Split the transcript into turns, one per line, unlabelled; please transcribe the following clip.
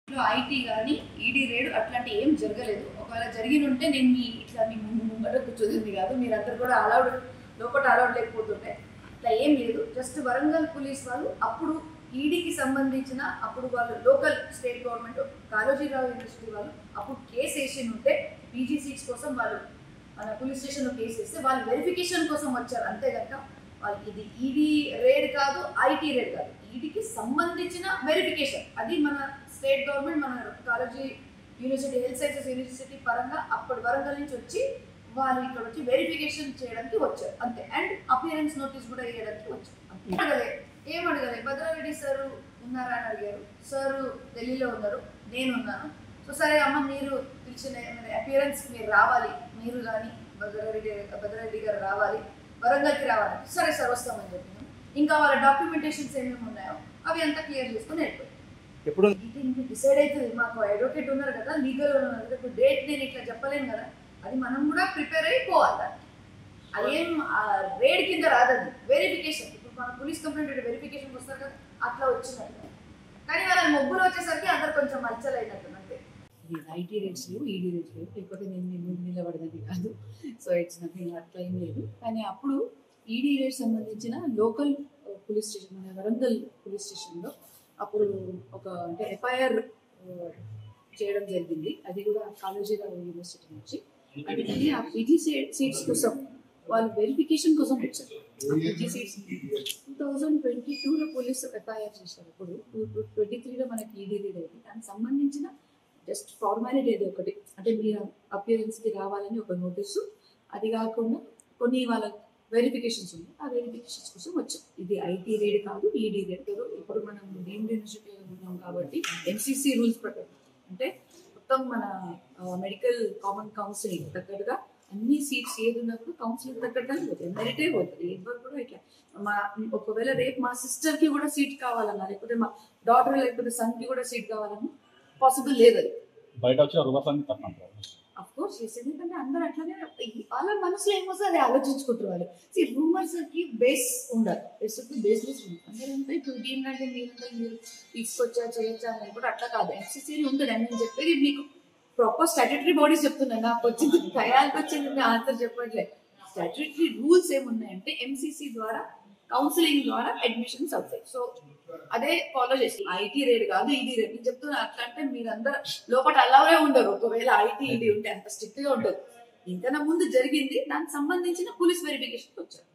IT కానీ ED raid అట్లాంటి ఏం జరగలేదు. ఒకవేళ జరిగి ఉంటే నేను ఇట్లా మీ ముంగట కూర్చోదింది కాదు, మీరందరూ కూడా అలౌడ్ లోపల అలౌడ్ లేకపోతుంటే అట్లా ఏం లేదు. జస్ట్ వరంగల్ పోలీస్ వాళ్ళు అప్పుడు ఈడీకి సంబంధించిన అప్పుడు వాళ్ళు local state government Kaloji Rao university వాళ్ళు అప్పుడు కేసు వేసి ఉంటే పీజీ సీట్స్ కోసం వాళ్ళు మన పోలీస్ స్టేషన్లో కేసు వేస్తే వాళ్ళు వెరిఫికేషన్ కోసం వచ్చారు. అంతే కనుక వాళ్ళు ఇది ఈడీ రేడ్ కాదు, ఐటీ రేడ్ కాదు, ఈడీకి సంబంధించిన వెరిఫికేషన్. అది మన స్టేట్ గవర్నమెంట్ మన college university health sciences university పరంగా అప్పటి వరంగల్ నుంచి వచ్చి వాళ్ళు ఇక్కడ వచ్చి వెరిఫికేషన్ చేయడానికి వచ్చారు అంతే. అండ్ అపియరెన్స్ నోటీస్ కూడా వేయడానికి వచ్చారు. అడగలే, ఏం అడగలే. భద్రారెడ్డి సార్ ఉన్నారా అని అడిగారు. సార్ ఢిల్లీలో ఉన్నారు, నేను ఉన్నాను. సో సరే అమ్మ మీరు పిలిచిన అపియరెన్స్ మీరు రావాలి, మీరు కానీ భద్రారెడ్డి గారు రావాలి, వరంగల్కి రావాలి. సరే సార్ వస్తామని చెప్పినాం. ఇంకా వాళ్ళ డాక్యుమెంటేషన్స్ ఏమేమి ఉన్నాయో అవి అంతా క్లియర్ చేసుకొని వెళ్ళిపోయి ఎప్పుడు డిసైడ్ అవుతుంది. మాకు అడ్వకేట్ ఉన్నారు కదా, లీగల్ ఉన్నారు కదా, ఇప్పుడు డేట్ నేను ఇట్లా చెప్పలేను కదా, అది మనం కూడా ప్రిపేర్ అయిపోవాలి. అదేం రేడ్ కింద రాదండి, వెరిఫికేషన్. ఇప్పుడు మన పోలీస్ కంప్లైంట్ వెరిఫికేషన్కి వస్తారు కదా, అట్లా వచ్చినట్టు. కానీ వాళ్ళ మొగ్గులు వచ్చేసరికి అందరు కొంచెం మచ్చలైనట్టు అంతే. ఐటీ రేట్స్ లేవు, ఈడీ రేట్స్ లేవు, లేకపోతే నేను నిలబడదని కాదు. సో ఇట్స్ నథింగ్, అట్లా ఏం లేదు. కానీ అప్పుడు ఈడీ రేట్ సంబంధించిన local police station Warangal police స్టేషన్లో అప్పుడు ఒక అంటే ఎఫ్ఐఆర్ చేయడం జరిగింది. అది కూడా కాళోజీరావు యూనివర్సిటీ నుంచి. అది ఆ పీజీ సీట్స్ కోసం వాళ్ళు వెరిఫికేషన్ కోసం వచ్చారు. పీజీ సీట్స్ 2022లో పోలీసు ఎఫ్ఐఆర్ చేశారు. ఇప్పుడు 2023లో మనకి ఈడీ రేడ్ అయింది. దానికి సంబంధించిన జస్ట్ ఫార్మాలిటీ ఏదో ఒకటి, అంటే మీరు అపియరెన్స్కి రావాలని ఒక నోటీసు, అది కాకుండా కొన్ని వాళ్ళ వెరిఫికేషన్స్ ఉన్నాయి. ఆ వెరిఫికేషన్స్ కోసం వచ్చాం. ఇది ఐటీ రేడ్ కాదు, ఈడీ రేడ్ కాదు. ఇప్పుడు మనం డీమ్డ్ యూనివర్సిటీలో ఉన్నాం కాబట్టి ఎంసీసీ రూల్స్ ప్రకారం అంటే మొత్తం మన మెడికల్ కామన్ కౌన్సిలింగ్ తగ్గట్టుగా అన్ని సీట్స్ ఏది ఉన్నప్పుడు కౌన్సిలింగ్ తగ్గట్టుగానే పోతుంది, మెరిటే పోతుంది. ఎవరు కూడా ఇట్లా ఒకవేళ రేపు మా సిస్టర్కి కూడా సీట్ కావాలన్నా, లేకపోతే మా డాటర్ లేకపోతే సన్కి కూడా సీట్ కావాలన్నా పాసిబుల్ లేదు. అది
బయట వచ్చి
అఫ్ కోర్స్ ఎందుకంటే అందరూ అట్లానే వాళ్ళ మనసులో ఏమొస్తుంది ఆలోచించుకుంటారు వాళ్ళు. రూమర్స్ కి బేస్ ఉండాలి, బేస్ అందరంతా ఇప్పుడు దీనికంటే మీరు తీసుకొచ్చా చేయొచ్చా అని కూడా అట్లా కాదు. ఎఫ్సిసి ఉంటుంది అని నేను చెప్పేది మీకు ప్రాపర్ స్టాట్యూటరీ బాడీస్ చెప్తున్నాను. నాకు వచ్చింది ఖయాల్కి వచ్చింది ఆన్సర్ చెప్పట్లేదు. స్టాట్యూటరీ రూల్స్ ఏమున్నాయంటే ఎంసీసీ ద్వారా కౌన్సిలింగ్ ద్వారా అడ్మిషన్స్ అవుతాయి. సో అదే ఫాలో చేసి ఐటీ రేడ్ కాదు, ఈడీ రేడ్. నేను చెప్తున్నా అట్లా అంటే మీరందరూ లోపల అల్లవే ఉండరు. ఒకవేళ ఐటీ ఈడీ ఉంటే అంత స్ట్రిక్ట్ గా ఉండదు. ఇంకా ముందు జరిగింది, దానికి సంబంధించిన పోలీస్ వెరిఫికేషన్ వచ్చారు.